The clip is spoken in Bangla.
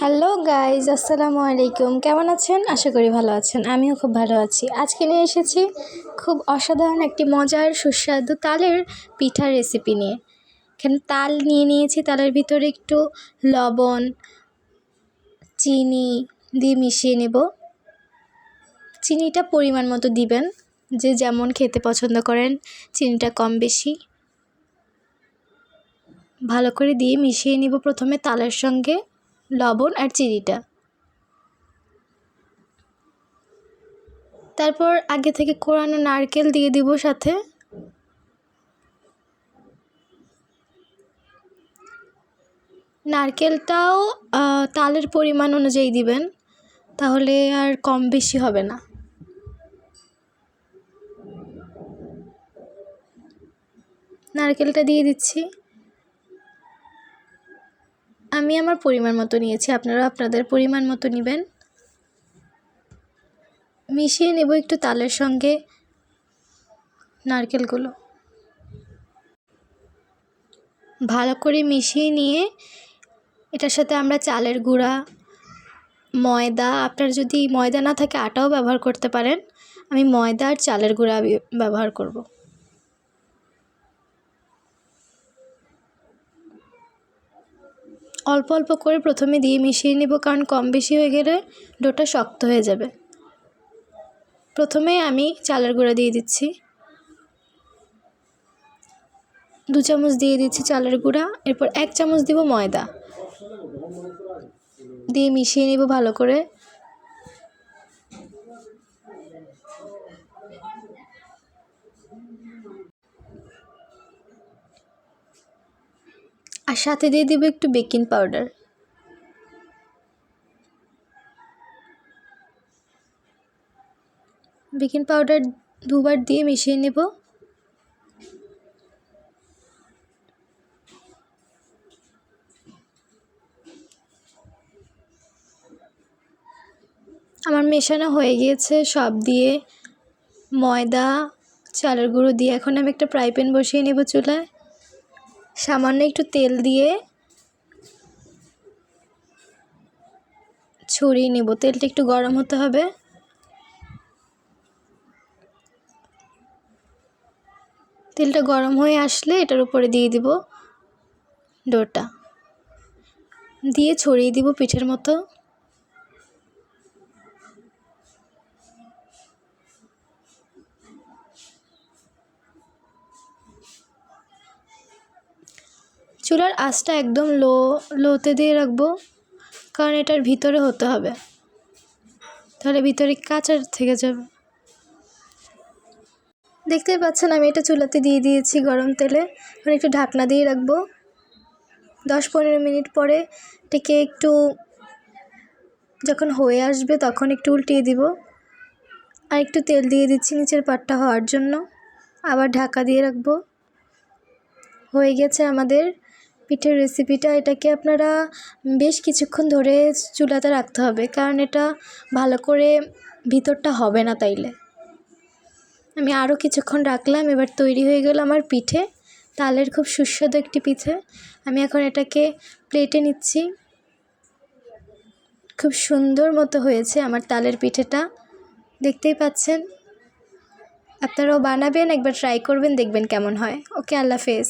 হ্যালো গাইজ, আসসালামু আলাইকুম। কেমন আছেন? আশা করি ভালো আছেন। আমিও খুব ভালো আছি। আজকে নিয়ে এসেছি খুব অসাধারণ একটি মজার সুস্বাদু তালের পিঠার রেসিপি নিয়ে। এখানে তাল নিয়ে নিয়েছি, তালের ভিতরে একটু লবণ, চিনি দিয়ে মিশিয়ে নেব। চিনিটা পরিমাণ মতো দিবেন, যে যেমন খেতে পছন্দ করেন, চিনিটা কম বেশি ভালো করে দিয়ে মিশিয়ে নিব। প্রথমে তালের সঙ্গে লবণ আর চিনিটা, তারপর আগে থেকে কোরানো নারকেল দিয়ে দিব সাথে। নারকেলটাও তালের পরিমাণ অনুযায়ী দিবেন, তাহলে আর কম বেশি হবে না। নারকেলটা দিয়ে দিচ্ছি। আমি আমার পরিমাণ মতো নিয়েছি, আপনারা আপনাদের পরিমাণ মতো নেবেন। মিশিয়ে নেব একটু তালের সঙ্গে নারকেলগুলো। ভালো করে মিশিয়ে নিয়ে এটার সাথে আমরা চালের গুঁড়া, ময়দা, আপনার যদি ময়দা না থাকে আটাও ব্যবহার করতে পারেন। আমি ময়দা আর চালের গুঁড়া ব্যবহার করব। অল্প অল্প করে প্রথমে দিয়ে মিশিয়ে নেব, কারণ কম বেশি হয়ে গেলে ডোটা শক্ত হয়ে যাবে। প্রথমে আমি চালের গুঁড়া দিয়ে দিচ্ছি, 2 চামচ দিয়ে দিচ্ছি চালের গুঁড়া। এরপর 1 চামচ দিব ময়দা, দিয়ে মিশিয়ে নেব ভালো করে। আর সাথে দিয়ে দেব একটু বেকিং পাউডার। বেকিং পাউডার 2 বার দিয়ে মিশিয়ে নেব। আমার মেশানো হয়ে গিয়েছে সব দিয়ে, ময়দা, চালের গুঁড়ো দিয়ে। এখন আমি একটা ফ্রাই প্যান বসিয়ে নেব চুলায়। সামান্য একটু তেল দিয়ে ছড়িয়ে নেব। তেলটা একটু গরম হতে হবে। তেলটা গরম হয়ে আসলে এটার উপরে দিয়ে দিব ডোটা, দিয়ে ছড়িয়ে দিব পিঠের মতো। চুলার আঁচটা একদম লোতে দিয়ে রাখবো, কারণ এটার ভিতরে হতে হবে, তাহলে ভিতরে কাঁচা থেকে যাবে। দেখতেই পাচ্ছেন আমি এটা চুলাতে দিয়ে দিয়েছি গরম তেলে। এখন একটু ঢাকনা দিয়ে রাখবো। 10-15 মিনিট পরে এটাকে একটু যখন হয়ে আসবে তখন একটু উল্টিয়ে দিব। আর একটু তেল দিয়ে দিচ্ছি নিচের পাটটা হওয়ার জন্য। আবার ঢাকা দিয়ে রাখবো। হয়ে গেছে আমাদের পিঠের রেসিপিটা। এটাকে আপনারা বেশ কিছুক্ষণ ধরে চুলাতে রাখতে হবে, কারণ এটা ভালো করে ভিতরটা হবে না তাইলে। আমি আরও কিছুক্ষণ রাখলাম। এবার তৈরি হয়ে গেল আমার পিঠে, তালের খুব সুস্বাদু একটি পিঠে। আমি এখন এটাকে প্লেটে নিচ্ছি। খুব সুন্দর মতো হয়েছে আমার তালের পিঠেটা, দেখতেই পাচ্ছেন। আপনারাও বানাবেন, একবার ট্রাই করবেন, দেখবেন কেমন হয়। ওকে, আল্লাহ হাফেজ।